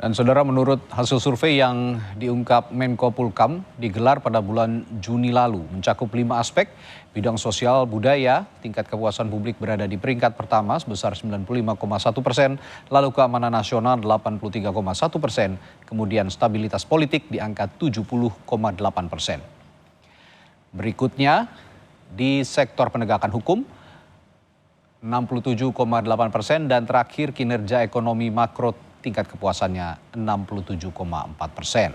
Dan saudara, menurut hasil survei yang diungkap Menko Polhukam digelar pada bulan Juni lalu, mencakup 5 aspek, bidang sosial budaya, tingkat kepuasan publik berada di peringkat pertama sebesar 95,1%, lalu keamanan nasional 83,1%, kemudian stabilitas politik di angka 70,8%. Berikutnya, di sektor penegakan hukum, 67,8%, dan terakhir kinerja ekonomi makro tingkat kepuasannya 67,4%.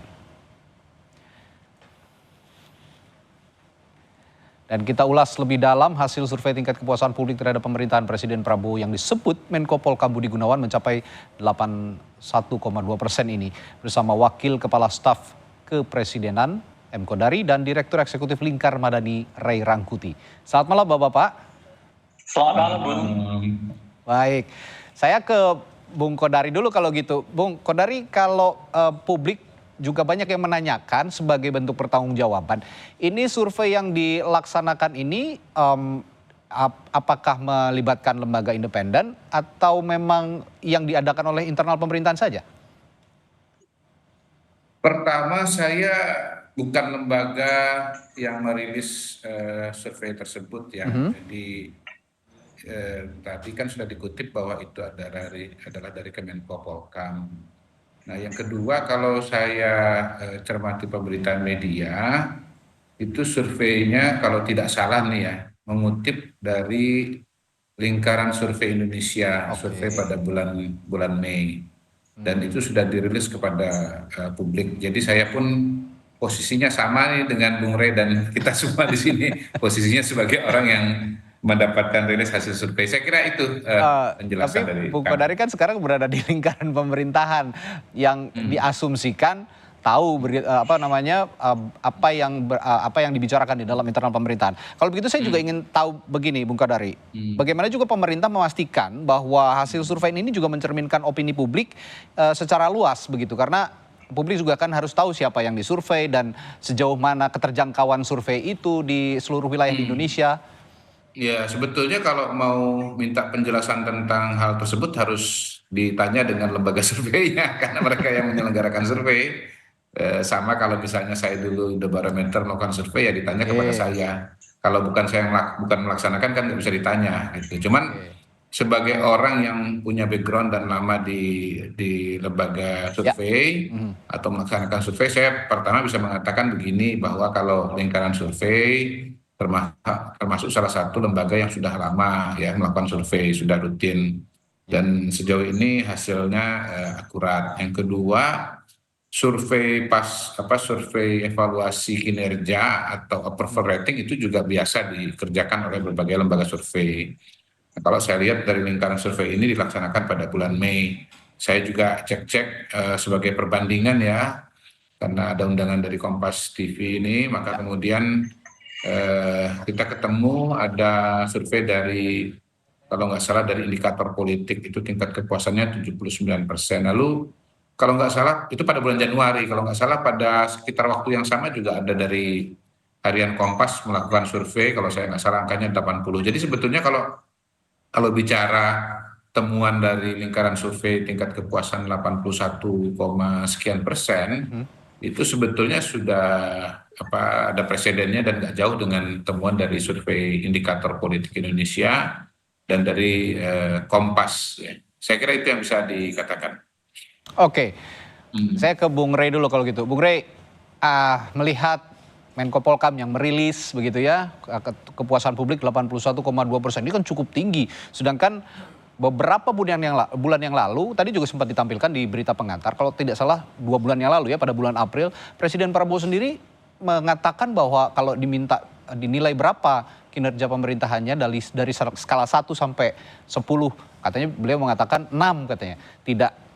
Dan kita ulas lebih dalam hasil survei tingkat kepuasan publik terhadap pemerintahan Presiden Prabowo yang disebut Menko Polhukam Budi Gunawan mencapai 81,2% ini bersama Wakil Kepala Staf Kepresidenan M. Kodari dan Direktur Eksekutif Lingkar Madani Ray Rangkuti. Selamat malam Bapak-Bapak. Selamat malam Bun. Baik, saya ke Bung Kodari dulu kalau gitu. Bung Kodari, kalau publik juga banyak yang menanyakan sebagai bentuk pertanggungjawaban, ini survei yang dilaksanakan ini apakah melibatkan lembaga independen atau memang yang diadakan oleh internal pemerintahan saja? Pertama, saya bukan lembaga yang merilis survei tersebut ya. Jadi tadi kan sudah dikutip bahwa itu adalah dari Kemenko Polhukam. Nah, yang kedua, kalau saya cermati pemberitaan media, itu surveinya kalau tidak salah nih ya, mengutip dari Lingkaran Survei Indonesia, survei pada bulan Mei, dan itu sudah dirilis kepada publik. Jadi saya pun posisinya sama nih dengan Bung Rey dan kita semua di sini, posisinya sebagai orang yang mendapatkan rilis hasil survei. Saya kira itu penjelasan dari Bung Kodari kan sekarang berada di lingkaran pemerintahan yang diasumsikan tahu apa yang dibicarakan di dalam internal pemerintahan. Kalau begitu saya juga ingin tahu begini Bung Kodari, bagaimana juga pemerintah memastikan bahwa hasil survei ini juga mencerminkan opini publik secara luas begitu, karena publik juga kan harus tahu siapa yang disurvei dan sejauh mana keterjangkauan survei itu di seluruh wilayah di Indonesia. Ya, sebetulnya kalau mau minta penjelasan tentang hal tersebut harus ditanya dengan lembaga surveinya, karena mereka yang menyelenggarakan survei. Sama kalau misalnya saya dulu The Barometer melakukan survei, ya ditanya kepada saya. Kalau bukan saya bukan melaksanakan kan nggak bisa ditanya gitu. Cuman sebagai orang yang punya background dan lama di lembaga survei atau melaksanakan survei, saya pertama bisa mengatakan begini, bahwa kalau lingkaran survei termasuk salah satu lembaga yang sudah lama ya melakukan survei, sudah rutin, dan sejauh ini hasilnya akurat. Yang kedua, survei survei evaluasi kinerja atau approval rating itu juga biasa dikerjakan oleh berbagai lembaga survei. Nah, kalau saya lihat dari lingkaran survei ini dilaksanakan pada bulan Mei, saya juga cek sebagai perbandingan ya, karena ada undangan dari Kompas TV ini, maka kemudian kita ketemu ada survei dari, kalau nggak salah dari indikator politik, itu tingkat kepuasannya 79%. Lalu kalau nggak salah itu pada bulan Januari, kalau nggak salah pada sekitar waktu yang sama juga ada dari Harian Kompas melakukan survei, kalau saya nggak salah angkanya 80. Jadi sebetulnya kalau bicara temuan dari lingkaran survei tingkat kepuasan 81, sekian persen, itu sebetulnya sudah ada presidennya dan nggak jauh dengan temuan dari survei indikator politik Indonesia dan dari Kompas. Ya. Saya kira itu yang bisa dikatakan. Oke, saya ke Bung Rey dulu kalau gitu. Bung Rey, melihat Menko Polhukam yang merilis begitu ya, kepuasan publik 81,2%, ini kan cukup tinggi. Sedangkan beberapa bulan yang lalu, tadi juga sempat ditampilkan di berita pengantar, kalau tidak salah 2 bulan yang lalu ya, pada bulan April, Presiden Prabowo sendiri mengatakan bahwa kalau diminta dinilai berapa kinerja pemerintahannya dari skala 1 sampai 10, katanya beliau mengatakan 6 katanya.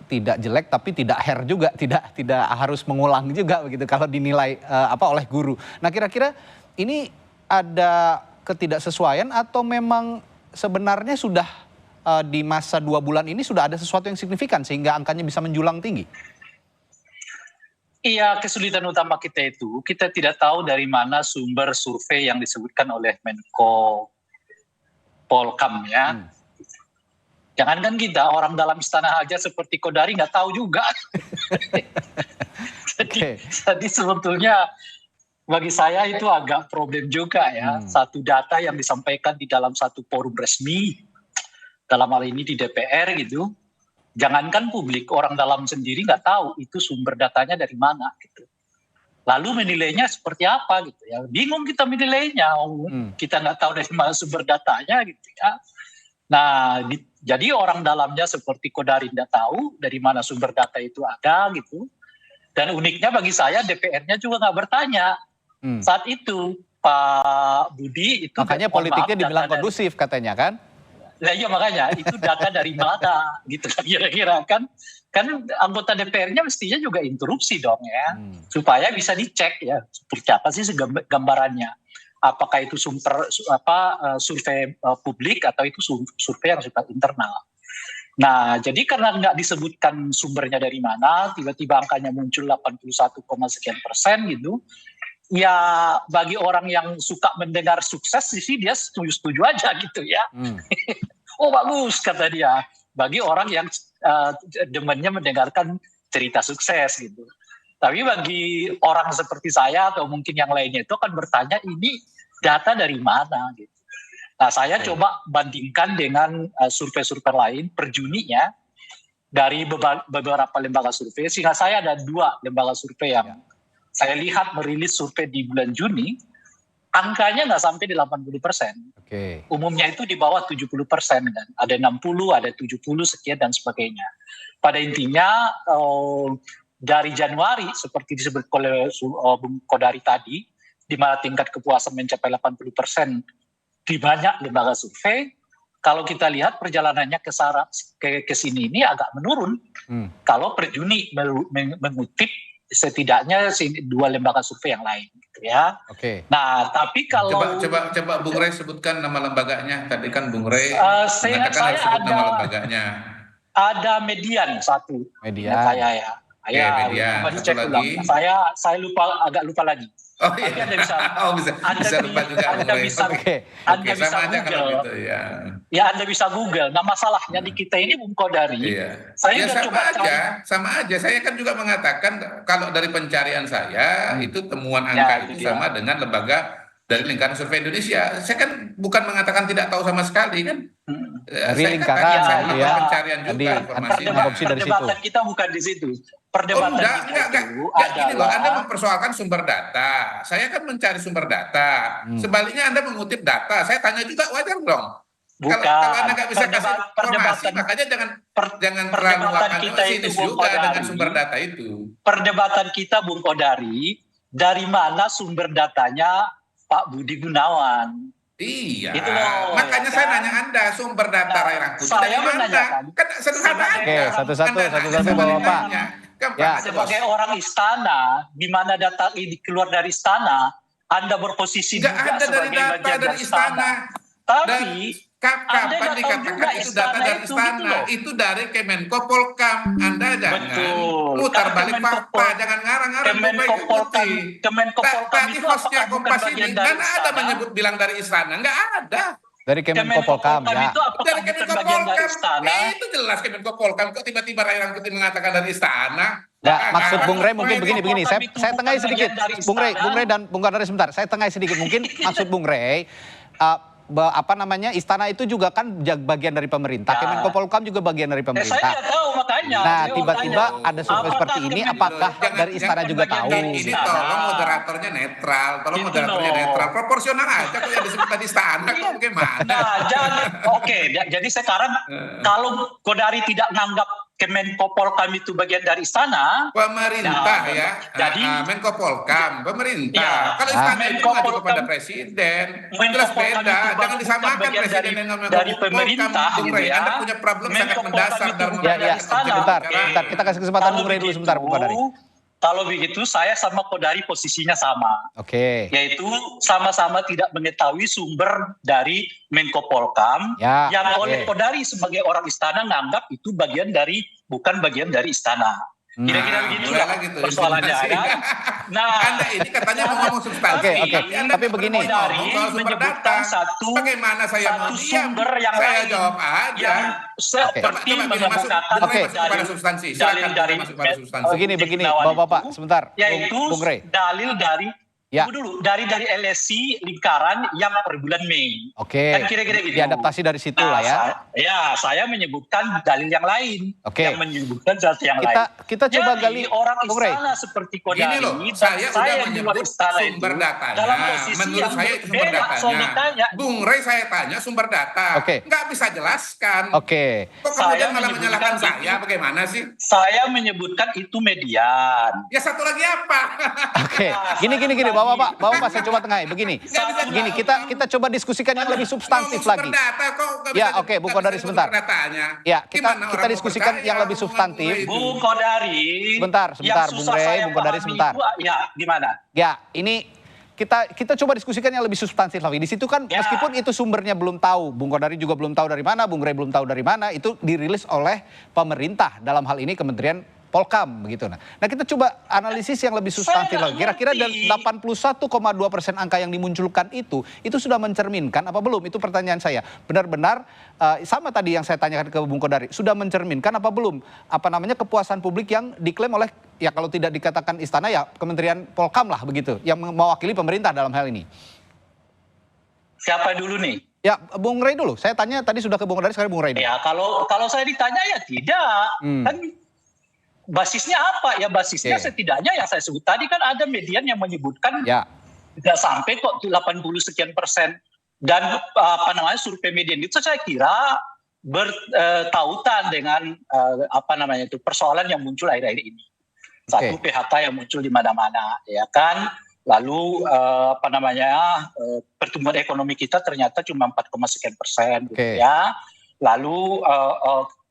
Tidak jelek tapi tidak juga, tidak harus mengulang juga begitu kalau dinilai oleh guru. Nah, kira-kira ini ada ketidaksesuaian atau memang sebenarnya sudah di masa 2 bulan ini sudah ada sesuatu yang signifikan sehingga angkanya bisa menjulang tinggi? Iya, kesulitan utama kita itu, kita tidak tahu dari mana sumber survei yang disebutkan oleh Menko Polhukam ya. Jangankan kita, orang dalam istana aja seperti Kodari nggak tahu juga. Jadi sebetulnya bagi saya itu agak problem juga ya. Satu data yang disampaikan di dalam satu forum resmi, dalam hal ini di DPR gitu. Jangankan publik, orang dalam sendiri nggak tahu itu sumber datanya dari mana gitu. Lalu menilainya seperti apa gitu ya. Bingung kita menilainya, kita nggak tahu dari mana sumber datanya gitu ya. Nah, jadi orang dalamnya seperti Kodari nggak tahu dari mana sumber data itu ada gitu. Dan uniknya bagi saya DPR-nya juga nggak bertanya. Saat itu Pak Budi itu makanya politiknya dibilang kondusif katanya kan? Nah iya makanya itu data dari mana gitu kan kira-kira kan anggota DPR-nya mestinya juga interupsi dong ya supaya bisa dicek ya seperti apa sih gambarannya, apakah itu survei publik atau itu survei yang sifat internal. Nah jadi karena nggak disebutkan sumbernya dari mana, tiba-tiba angkanya muncul 81, sekian persen gitu. Ya bagi orang yang suka mendengar sukses sih dia setuju-setuju aja gitu ya. Oh bagus kata dia. Bagi orang yang demennya mendengarkan cerita sukses gitu. Tapi bagi orang seperti saya atau mungkin yang lainnya itu akan bertanya ini data dari mana gitu. Nah saya coba bandingkan dengan survei-survei lain per Juni ya. Dari beberapa lembaga survei. Sehingga saya ada 2 lembaga survei yang saya lihat merilis survei di bulan Juni, angkanya nggak sampai di 80%. Umumnya itu di bawah 70% kan. Ada 60, ada 70 sekian dan sebagainya. Pada intinya dari Januari seperti disebut oleh Bung Kodari tadi, di mana tingkat kepuasan mencapai 80% di banyak lembaga survei. Kalau kita lihat perjalanannya ke sini ini agak menurun. Kalau per Juni mengutip setidaknya 2 lembaga survei yang lain gitu ya. Nah, tapi kalau coba Bung Rey sebutkan nama lembaganya. Tadi kan Bung Rey saya sebut nama lembaganya. Ada Median satu. Median. Saya ya. Median. Cek ulang. Saya agak lupa lagi. Oh iya. Bisa lupa juga Bung Rey. Anda bisa Google. Gitu, ya. Anda bisa Google. Nah masalahnya di kita ini Bung Kodari. Saya ya sama aja. Saya kan juga mengatakan kalau dari pencarian saya itu temuan angka itu sama dengan lembaga dari lingkaran survei Indonesia. Saya kan bukan mengatakan tidak tahu sama sekali kan. Dari lingkaran saya melakukan pencarian juga informasinya. Perdebatan kita bukan di situ. Perdebatan enggak. Gini loh, Anda mempersoalkan sumber data. Saya kan mencari sumber data. Sebaliknya Anda mengutip data. Saya tanya juga wajar dong. Kalau Anda nggak bisa kasih informasi, makanya jangan terlalu sinis juga dengan sumber data itu. Perdebatan kita Bung Kodari, dari mana sumber datanya Pak Budi Gunawan? Iya, itu loh, makanya saya nanya Anda sumber data Rai Rangkuti dari mana? Kan sederhana aja. Satu-satu Bapak. Sebagai orang istana, di mana data ini keluar dari istana, Anda berposisi juga sebagai bagian dari istana. Tapi kapan dikatakan itu data dari istana? Itu dari Kemenko Polkam. Anda jangan putar balik fakta, jangan ngarang-ngarang. Kemenko Polkam itu hostnya Kompas ini kan ada menyebut bilang dari istana, nggak ada. Dari Kemenko Polkam ya. Dari Kemenko Polkam. Itu jelas Kemenko Polkam. Kok tiba-tiba Rai Rangkuti mengatakan dari istana? Ya, maksud Bung Rey mungkin begini. Saya tengahi sedikit. Bung Rey dan Bung Kodari sebentar. Saya tengahi sedikit. Mungkin maksud Bung Rey, istana itu juga kan bagian dari pemerintah. Kemenko Polkam juga bagian dari pemerintah. Saya tidak tahu makanya. Nah, tiba-tiba ada survei seperti ini, apakah dari istana juga tahu? Ini tolong moderatornya netral, proporsional aja kok yang disebut tadi istana, kok bagaimana? Nah, jadi sekarang kalau Kodari tidak menganggap Kemenko Polkam itu bagian dari istana. Pemerintah jadi Menko Polkam, pemerintah. Kalau istana itu ngacu kepada presiden, jelas beda. Jangan disamakan presiden dengan Menko Polkam. Bung Rey, Anda punya problem sangat mendasar dalam sebentar. Kita kasih kesempatan Bung Rey dulu sebentar, Bung Kodari. Kalau begitu saya sama Kodari posisinya sama. Yaitu sama-sama tidak mengetahui sumber dari Menko Polkam yang oleh Kodari sebagai orang istana nganggap itu bukan bagian dari istana. Kira-kira Nah, begitu mulailah gitu persoalannya insinuasi. kan. Nah, Anda ini katanya mau ngomong substansi. Oke. Anda Tapi begini. mau ngomong soal sumber menyebutkan data. satu Bagaimana saya mau diam? sumber yang Saya lain jawab aja. yang seperti Coba gini, masuk Oke. pada substansi. dalil Silakan dari masuk pada substansi. Begini, Bapak-bapak, sebentar. yaitu Bung Rey. dalil dari Ya. tunggu dulu dari LSI lingkaran yang per bulan Mei. Oke. Kan kira-kira gitu. Diadaptasi dari situ lah ya. Saya menyebutkan dalil yang lain. Oke. Yang menyebutkan sesuatu yang lain. Kita coba Jadi, gali orang Bung Rey. istana seperti Kodari Gini loh, dan saya udah yang di luar menyebut istana sumber itu datanya. dalam posisi Menurut yang saya itu sumber berbeda soal datanya. ditanya. Bung Rey saya tanya sumber data. Oke. Nggak bisa jelaskan. Oke. Kok Saya kemudian malah menyebutkan menyalahkan itu. saya? Bagaimana sih? Saya menyebutkan itu median. Ya satu lagi apa? Oke. Gini, Bapak, saya coba tengahin. Begini, kita coba diskusikan yang lebih substantif Ngomong lagi. sumber data kok nggak Ya, bisa- oke, Bung nggak Kodari bisa sebentar. sumber datanya. Ya, kita Gimana orang mau diskusikan percaya yang lebih omongan substantif. gue itu? Bung Kodari. Sebentar, yang Bung susah Rey, saya Bung Kodari, pahami sebentar. itu, ya, gimana? Ya, ini kita coba diskusikan yang lebih substantif lagi. Di situ kan Ya. meskipun itu sumbernya belum tahu, Bung Kodari juga belum tahu dari mana, Bung Rey belum tahu dari mana, itu dirilis oleh pemerintah dalam hal ini Kementerian Polkam begitu. Nah, kita coba analisis yang lebih substantif lagi. Kira-kira dari 81,2% angka yang dimunculkan itu sudah mencerminkan apa belum? Itu pertanyaan saya. Benar-benar sama tadi yang saya tanyakan ke Bung Kodari, sudah mencerminkan apa belum? Apa namanya kepuasan publik yang diklaim oleh ya kalau tidak dikatakan istana ya Kementerian Polkam lah begitu, yang mewakili pemerintah dalam hal ini. Siapa dulu nih? Ya, Bung Rey dulu. Saya tanya tadi sudah ke Bung Kodari, sekarang Bung Rey dulu. Ya kalau saya ditanya ya tidak. Kan basisnya apa? Ya basisnya Oke. setidaknya yang saya sebut tadi kan ada median yang menyebutkan Ya, tidak sampai kok 80 sekian persen. Dan survei median itu saya kira bertautan dengan persoalan yang muncul akhir-akhir ini. Satu, Oke. PHK yang muncul di mana-mana, ya kan. Lalu pertumbuhan ekonomi kita ternyata cuma 4, sekian persen, gitu Oke. ya. Lalu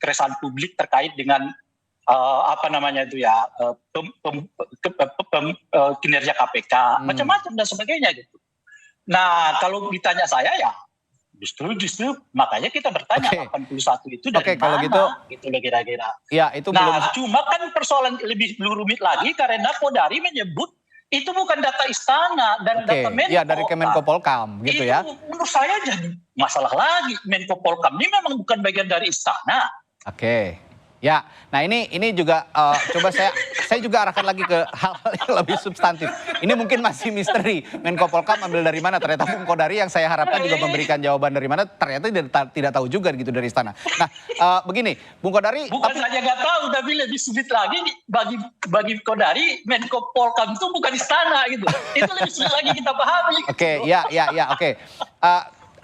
keresahan publik terkait dengan kinerja KPK, macam-macam dan sebagainya gitu. Nah, kalau ditanya saya ya justru makanya kita bertanya Oke. 81 itu dari Oke, kalau mana gitu loh kira-kira. ya itu belum. Nah, cuma kan persoalan lebih rumit lagi karena Kodari menyebut itu bukan data istana dan Oke, data Menko. ya dari Kemenko Polkam gitu ya. Itu menurut saya jadi masalah lagi. Menko Polkam ini memang bukan bagian dari istana. Oke. Ya, nah ini juga coba saya juga arahkan lagi ke hal-hal yang lebih substantif. Ini mungkin masih misteri. Menko Polkam ambil dari mana? Ternyata Bung Kodari yang saya harapkan juga memberikan jawaban dari mana. Ternyata tidak tahu juga gitu dari istana. Nah, begini, Bung Kodari. Bukan saja nggak tahu, tapi lebih sulit lagi bagi Kodari, Menko Polkam itu bukan istana gitu. Itu lebih sulit lagi kita pahami. Oke, ya, oke.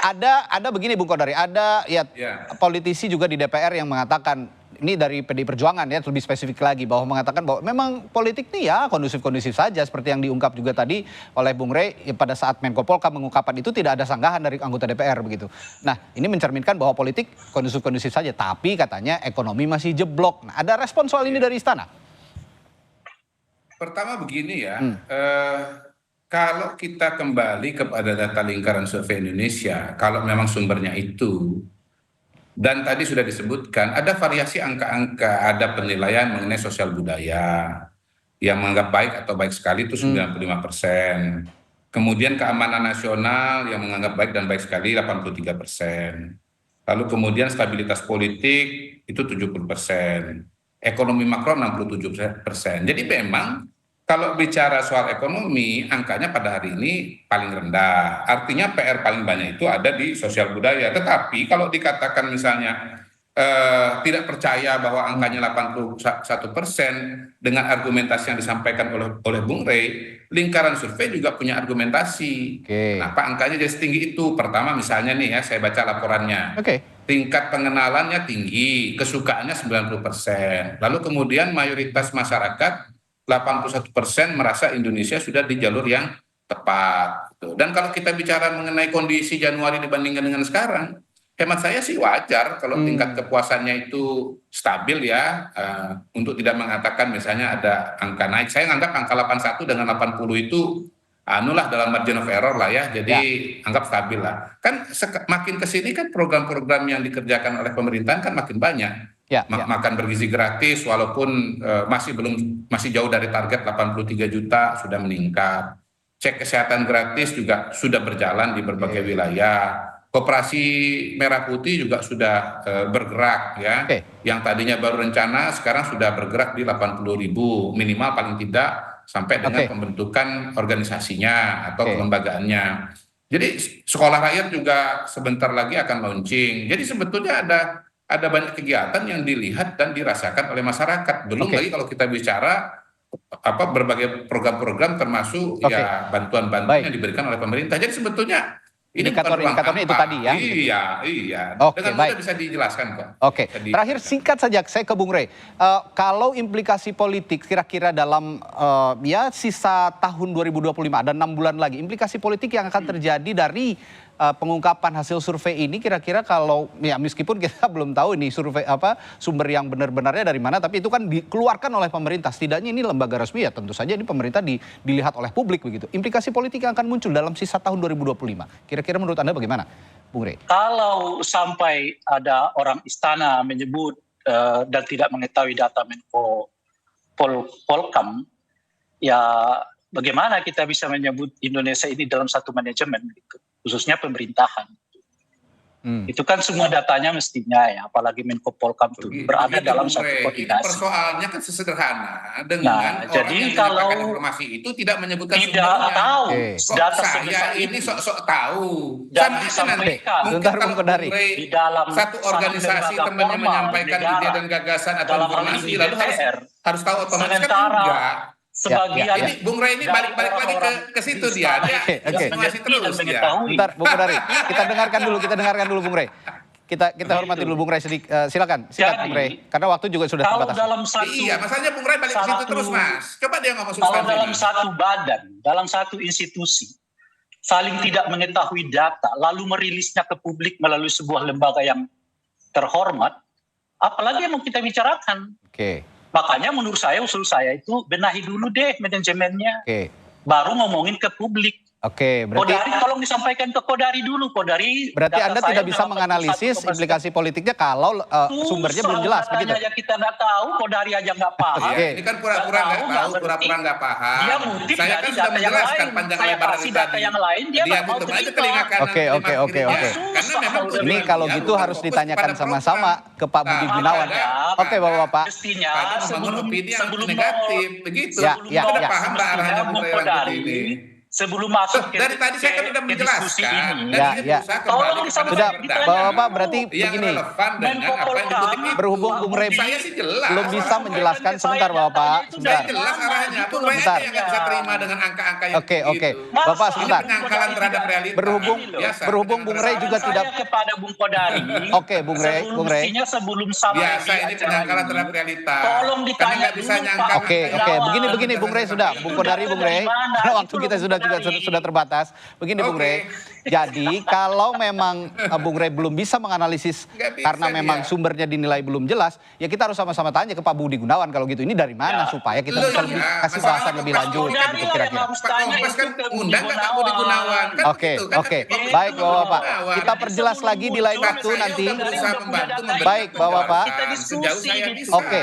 Ada begini Bung Kodari, ada ya politisi juga di DPR yang mengatakan, ini dari PDI Perjuangan ya, lebih spesifik lagi, bahwa mengatakan bahwa memang politik nih ya kondusif-kondusif saja, seperti yang diungkap juga tadi oleh Bung Rey, ya, pada saat Menko Polkam mengungkapkan itu tidak ada sanggahan dari anggota DPR begitu. Nah, ini mencerminkan bahwa politik kondusif-kondusif saja, tapi katanya ekonomi masih jeblok. Nah, ada respon soal ini dari istana? Pertama begini ya, kalau kita kembali kepada data lingkaran survei Indonesia, kalau memang sumbernya itu, dan tadi sudah disebutkan, ada variasi angka-angka, ada penilaian mengenai sosial budaya, yang menganggap baik atau baik sekali itu 95%. Kemudian keamanan nasional yang menganggap baik dan baik sekali 83%. Lalu kemudian stabilitas politik itu 70%. Ekonomi makro 67%. Jadi memang kalau bicara soal ekonomi, angkanya pada hari ini paling rendah. Artinya PR paling banyak itu ada di sosial budaya. Tetapi kalau dikatakan misalnya tidak percaya bahwa angkanya 81% dengan argumentasi yang disampaikan oleh Bung Rey, lingkaran survei juga punya argumentasi. Kenapa angkanya jadi setinggi itu? Pertama misalnya nih ya, saya baca laporannya. Tingkat pengenalannya tinggi, kesukaannya 90%. Lalu kemudian mayoritas masyarakat 81% merasa Indonesia sudah di jalur yang tepat. Dan kalau kita bicara mengenai kondisi Januari dibandingkan dengan sekarang, hemat saya sih wajar kalau tingkat kepuasannya itu stabil ya, untuk tidak mengatakan misalnya ada angka naik. Saya anggap angka 81 dengan 80 itu anulah dalam margin of error lah ya, jadi anggap stabil lah. Kan makin kesini kan program-program yang dikerjakan oleh pemerintahan kan makin banyak. Makan bergizi gratis walaupun masih jauh dari target 83 juta sudah meningkat. Cek kesehatan gratis juga sudah berjalan di berbagai wilayah. Koperasi Merah Putih juga sudah bergerak ya. Yang tadinya baru rencana sekarang sudah bergerak di 80.000 minimal paling tidak sampai dengan pembentukan organisasinya atau kelembagaannya. Jadi sekolah rakyat juga sebentar lagi akan launching. Jadi sebetulnya ada banyak kegiatan yang dilihat dan dirasakan oleh masyarakat. Belum lagi kalau kita bicara berbagai program-program termasuk ya bantuan-bantuan yang diberikan oleh pemerintah. Jadi sebetulnya ini indikatornya itu tadi ya. Iya. Oke, dengan mudah bisa dijelaskan kok. Oke. Terakhir singkat saja saya ke Bung Rey. Kalau implikasi politik kira-kira dalam sisa tahun 2025 ada 6 bulan lagi, implikasi politik yang akan terjadi dari pengungkapan hasil survei ini kira-kira kalau ya meskipun kita belum tahu ini survei sumber yang benar-benarnya dari mana, tapi itu kan dikeluarkan oleh pemerintah. Setidaknya ini lembaga resmi ya, tentu saja ini pemerintah dilihat oleh publik begitu. Implikasi politik yang akan muncul dalam sisa tahun 2025. Kira-kira menurut Anda bagaimana, Bung Rey? Kalau sampai ada orang istana menyebut dan tidak mengetahui data Menko Polkam, ya bagaimana kita bisa menyebut Indonesia ini dalam satu manajemen gitu, khususnya pemerintahan. Itu kan semua datanya mestinya ya, apalagi Menko Polkam itu berada dalam satu koordinasi. Persoalannya kan sesederhana dengan orang jadi yang kalau informasi itu tidak menyebutkan tidak tahu data saya ini sok-sok tahu dan disampaikan di dalam satu organisasi temannya menyampaikan ide dan gagasan atau informasi lalu harus tahu otomatis kan enggak. Sebagian ini Bung Rey ini balik lagi ke situ dia masih terus dia. Bentar Bung Kodari, kita dengarkan dulu Bung Rey. Kita hormati dulu Bung Rey silakan Bung Rey karena waktu juga sudah terbatas. Iya, masalahnya Bung Rey balik ke situ terus Mas. Coba dia ngomong substansi. Kalau dalam satu badan, dalam satu institusi saling tidak mengetahui data lalu merilisnya ke publik melalui sebuah lembaga yang terhormat, apalagi yang mau kita bicarakan. Makanya menurut saya, usul saya itu benahi dulu deh manajemennya. Baru ngomongin ke publik. Berarti Kodari tolong disampaikan ke Kodari dulu. Berarti Anda tidak bisa menganalisis implikasi politiknya kalau sumbernya belum jelas begitu. Ya kita nggak tahu, Kodari aja nggak paham. Ini kan pura-pura nggak tahu, pura-pura nggak paham. Dia mungkin saya kan sudah menjelaskan panjang lebar dari data yang lain dia tutup aja telinga kanan. Oke. Karena memang ini kalau gitu harus ditanyakan sama-sama ke Pak Budi Gunawan. Oke Bapak-bapak. Mestinya membangun opini yang negatif begitu. Ya. Sudah paham Mbak arahnya Bung Rey Rangkuti ini. Sebelum masuk dari tadi saya kan sudah menjelaskan. Tolong sudah Bapak berarti begini. Berhubung Bung Rey saya sih jelas. belum bisa menjelaskan sebentar Bapak. Saya jelas arahnya. Bung Rey yang nggak bisa terima dengan angka-angka yang Oke. Bapak sebentar. Penyangkalan terhadap realita. Berhubung Bung Rey juga tidak kepada Bung Kodari. Oke, Bung Rey. Sebelum sampai biasa ini penyangkalan terhadap realita. Tolong ditanya bisa nyangkal. Oke. Begini Bung Rey sudah. Bung Kodari, Bung Rey. Karena waktu kita sudah terbatas. Begini Bung Rey. Jadi kalau memang Bung Rey belum bisa menganalisis karena memang sumbernya dinilai belum jelas, ya kita harus sama-sama tanya ke Pak Budi Gunawan kalau gitu ini dari mana supaya kita bisa kasih bahasan lebih lanjut gitu kira-kira. Undang nggak Pak Budi Gunawan? Oke. Baik Bapak. Kita perjelas lagi di lain waktu nanti. Baik Bapak. Oke.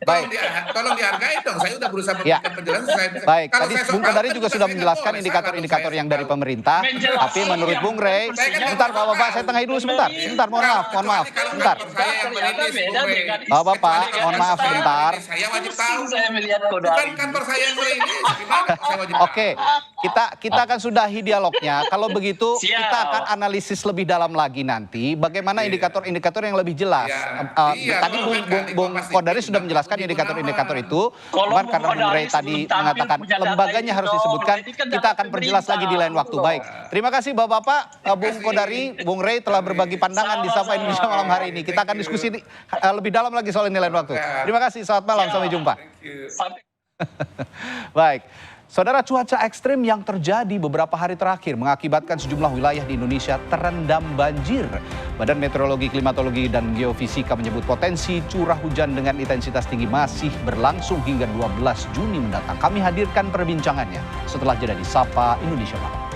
Baik. Tolong dihargai dong. Saya udah berusaha memberikan penjelasan. Baik. Tadi Bung Kodari juga sudah menjelaskan indikator-indikator yang dari pemerintah. Tapi menurut Bung Rey, sebentar Bapak, saya tengahi dulu sebentar. Mohon maaf. Sebentar. Bapak, mohon maaf sebentar. Saya wajib tahu. Saya melihat Kodari. Bukan kantor saya yang merilis. Gimana saya wajib tahu? Oke. Kita akan sudahi dialognya. Kalau begitu kita akan analisis lebih dalam lagi nanti. Bagaimana indikator-indikator yang lebih jelas. Tadi Bung Kodari sudah menjelaskan indikator-indikator itu, cuman karena Bung Rey tadi mengatakan lembaganya harus disebutkan, kita akan perjelas lagi di lain waktu. Baik, terima kasih Bapak-Bapak, Bung Kodari, Bung Rey telah berbagi pandangan di Sapa Indonesia malam hari ini. Kita akan diskusi lebih dalam lagi soal ini lain waktu. Terima kasih, selamat malam, sampai jumpa. Baik. Saudara, cuaca ekstrim yang terjadi beberapa hari terakhir mengakibatkan sejumlah wilayah di Indonesia terendam banjir. Badan Meteorologi, Klimatologi, dan Geofisika menyebut potensi curah hujan dengan intensitas tinggi masih berlangsung hingga 12 Juni mendatang. Kami hadirkan perbincangannya setelah jeda di Sapa Indonesia Malam.